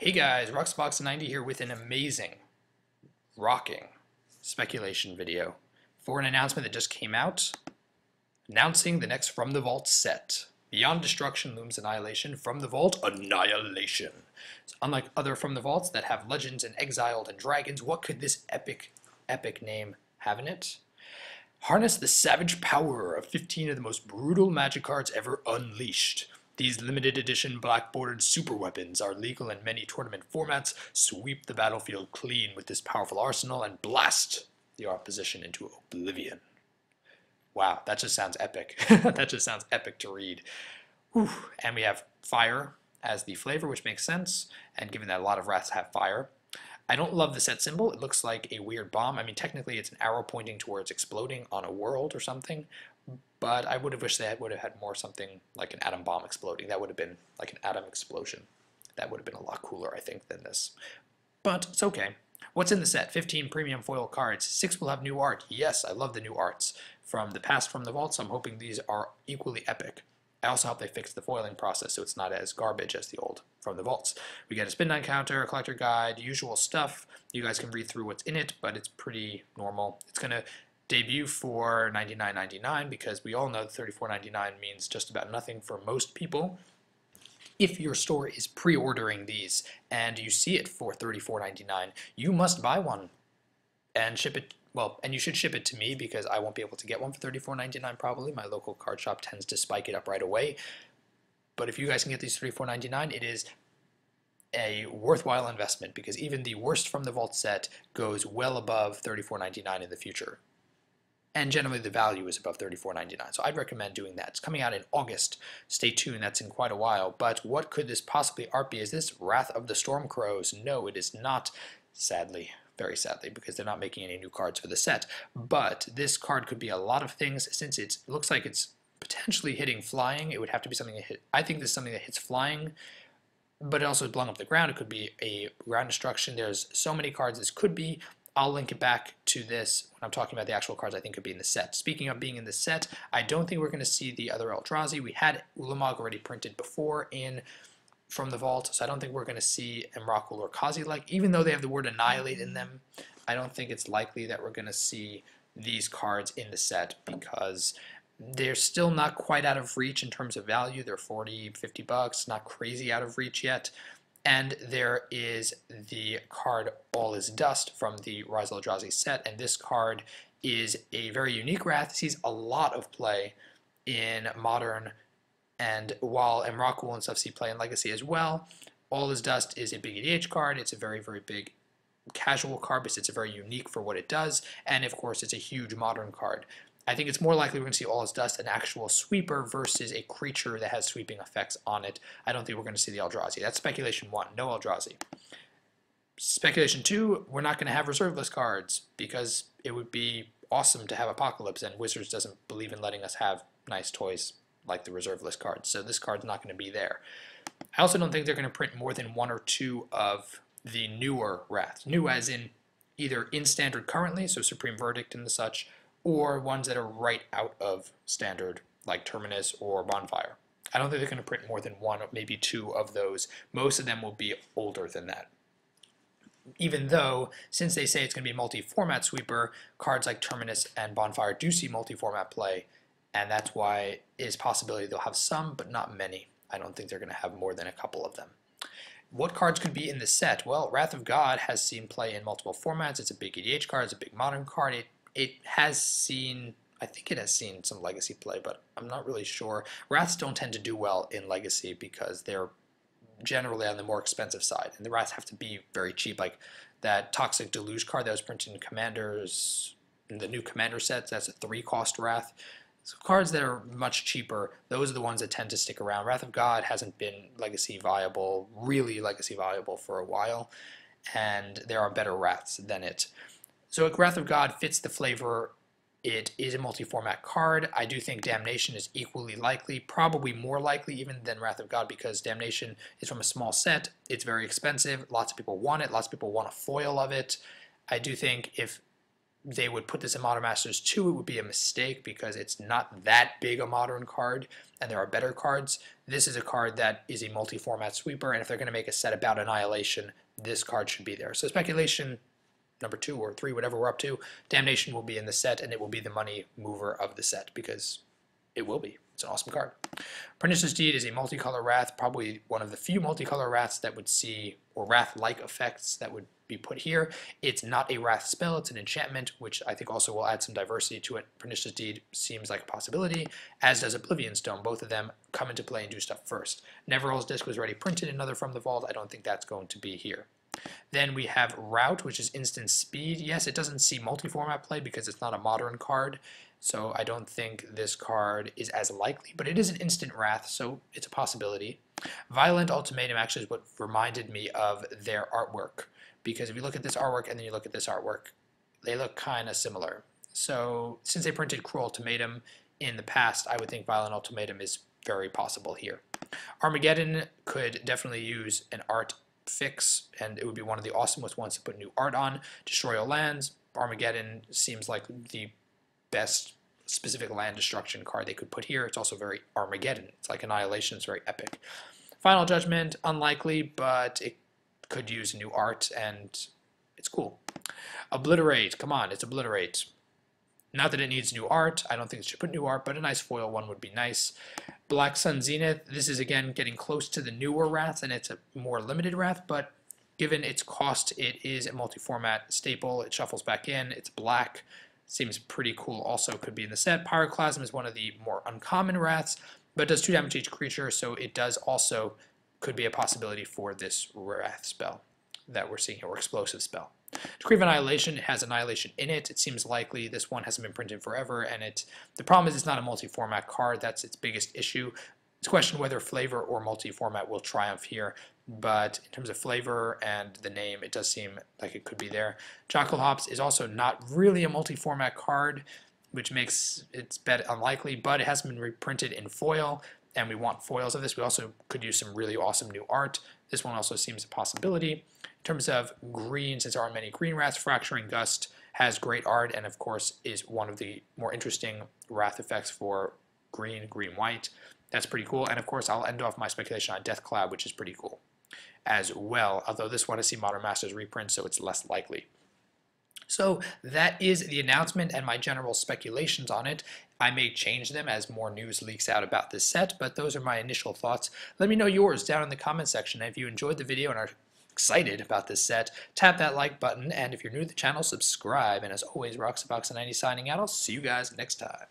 Hey guys, RocksBox90 here with an amazing, rocking speculation video for an announcement that just came out, announcing the next From the Vault set. Beyond Destruction looms Annihilation, From the Vault, Annihilation. So unlike other From the Vaults that have legends and exiled and dragons, what could this epic name have in it? Harness the savage power of 15 of the most brutal magic cards ever unleashed. These limited edition black-bordered super weapons are legal in many tournament formats. Sweep the battlefield clean with this powerful arsenal and blast the opposition into oblivion. Wow, that just sounds epic. That just sounds epic to read. Whew. And we have fire as the flavor, which makes sense, and given that a lot of wraths have fire. I don't love the set symbol. It looks like a weird bomb. I mean, technically it's an arrow pointing towards exploding on a world or something, but I would have wished they would have had more something like an atom bomb exploding. That would have been like an atom explosion. That would have been a lot cooler, I think, than this. But it's okay. What's in the set? 15 premium foil cards. 6 will have new art. Yes, I love the new arts from the past From the Vault, so I'm hoping these are equally epic. I also hope they fix the foiling process so it's not as garbage as the old From the Vaults. We get a spin 9 counter, a collector guide, usual stuff. You guys can read through what's in it, but it's pretty normal. It's going to debut for $99.99 because we all know that $34.99 means just about nothing for most people. If your store is pre-ordering these and you see it for $34.99, you must buy one and ship it. Well, and you should ship it to me because I won't be able to get one for $34.99 probably. My local card shop tends to spike it up right away. But if you guys can get these $34.99, it is a worthwhile investment because even the worst From the Vault set goes well above $34.99 in the future. And generally the value is above $34.99, so I'd recommend doing that. It's coming out in August. Stay tuned, that's in quite a while. But what could this possibly art be? Is this Wrath of the Stormcrows? No, it is not, sadly. Very sadly, because they're not making any new cards for the set. But this card could be a lot of things, since it looks like it's potentially hitting flying. It would have to be something that hit. I think this is something that hits flying, but it also is blowing up the ground. It could be a ground destruction. There's so many cards this could be. I'll link it back to this when I'm talking about the actual cards I think could be in the set. Speaking of being in the set, I don't think we're going to see the other Eldrazi. We had Ulamog already printed before in From the Vault, so I don't think we're going to see Emrakul or Kazi-like. Even though they have the word Annihilate in them, I don't think it's likely that we're going to see these cards in the set because they're still not quite out of reach in terms of value. They're 40, 50 bucks, not crazy out of reach yet. And there is the card All Is Dust from the Rise of Eldrazi set, and this card is a very unique wrath. It sees a lot of play in Modern, and while Emrakul and stuff see play in Legacy as well. All Is Dust is a big EDH card. It's a very, very big casual card, but it's very unique for what it does, and of course it's a huge Modern card. I think it's more likely we're going to see All Is Dust, an actual sweeper, versus a creature that has sweeping effects on it. I don't think we're going to see the Eldrazi. That's speculation 1, no Eldrazi. Speculation 2, we're not going to have reserve list cards because it would be awesome to have Apocalypse, and Wizards doesn't believe in letting us have nice toys like the reserve list cards, so this card's not going to be there. I also don't think they're going to print more than 1 or 2 of the newer wraths. New as in either in standard currently, so Supreme Verdict and the such, or ones that are right out of standard, like Terminus or Bonfire. I don't think they're going to print more than 1 or maybe 2 of those. Most of them will be older than that. Even though, since they say it's going to be a multi-format sweeper, cards like Terminus and Bonfire do see multi-format play, and that's why it is a possibility they'll have some, but not many. I don't think they're going to have more than a couple of them. What cards could be in the set? Well, Wrath of God has seen play in multiple formats. It's a big EDH card. It's a big Modern card. It has seen, I think it has seen some Legacy play, but I'm not really sure. Wraths don't tend to do well in Legacy because they're generally on the more expensive side, and the Wraths have to be very cheap. Like that Toxic Deluge card that was printed in Commanders, in the new Commander sets, that's a 3-cost Wrath. So cards that are much cheaper, those are the ones that tend to stick around. Wrath of God hasn't been Legacy viable, really Legacy viable for a while, and there are better Wraths than it. So Wrath of God fits the flavor. It is a multi-format card. I do think Damnation is equally likely, probably more likely even than Wrath of God, because Damnation is from a small set. It's very expensive. Lots of people want it. Lots of people want a foil of it. I do think if they would put this in Modern Masters 2, it would be a mistake because it's not that big a modern card, and there are better cards. This is a card that is a multi-format sweeper, and if they're going to make a set about Annihilation, this card should be there. So Speculation number 2 or 3, whatever we're up to, Damnation will be in the set, and it will be the money mover of the set because it will be. It's an awesome card. Pernicious Deed is a multicolor Wrath, probably one of the few multicolor Wraths that would see, or Wrath-like effects that would be put here. It's not a Wrath spell, it's an enchantment, which I think also will add some diversity to it. Pernicious Deed seems like a possibility, as does Oblivion Stone. Both of them come into play and do stuff first. Neverill's Disc was already printed, another from the vault. I don't think that's going to be here. Then we have Rout, which is instant speed. Yes, it doesn't see multi-format play because it's not a modern card, so I don't think this card is as likely, but it is an instant Wrath, so it's a possibility. Violent Ultimatum actually is what reminded me of their artwork, because if you look at this artwork and then you look at this artwork, they look kind of similar. So since they printed Cruel Ultimatum in the past, I would think Violent Ultimatum is very possible here. Armageddon could definitely use an art fix, and it would be one of the awesomest ones to put new art on. Destroy all lands. Armageddon seems like the best specific land destruction card they could put here. It's also very Armageddon. It's like Annihilation. It's very epic. Final Judgment, unlikely, but it could use new art, and it's cool. Obliterate. Come on, it's Obliterate. Not that it needs new art. I don't think it should put new art, but a nice foil one would be nice. Black Sun Zenith. This is, again, getting close to the newer Wrath, and it's a more limited Wrath, but given its cost, it is a multi-format staple. It shuffles back in. It's black. Seems pretty cool. Also could be in the set. Pyroclasm is one of the more uncommon Wraths, but it does 2 damage to each creature, so it does also could be a possibility for this Wrath spell that we're seeing here, or explosive spell. Decree of Annihilation, it has Annihilation in it. It seems likely. This one hasn't been printed forever, and the problem is it's not a multi-format card. That's its biggest issue. It's a question whether flavor or multi-format will triumph here, but in terms of flavor and the name, it does seem like it could be there. Jackal Hops is also not really a multi-format card, which makes it bet unlikely, but it hasn't been reprinted in foil, and we want foils of this. We also could use some really awesome new art. This one also seems a possibility. In terms of green, since there aren't many green Wraths, Fracturing Gust has great art, and of course is one of the more interesting Wrath effects for green, green-white. That's pretty cool, and of course I'll end off my speculation on Death Cloud, which is pretty cool as well, although this one has seen Modern Masters reprint, so it's less likely. So that is the announcement and my general speculations on it. I may change them as more news leaks out about this set, but those are my initial thoughts. Let me know yours down in the comment section. And if you enjoyed the video and are excited about this set, tap that like button, and if you're new to the channel, subscribe. And as always, Roxabox90 signing out. I'll see you guys next time.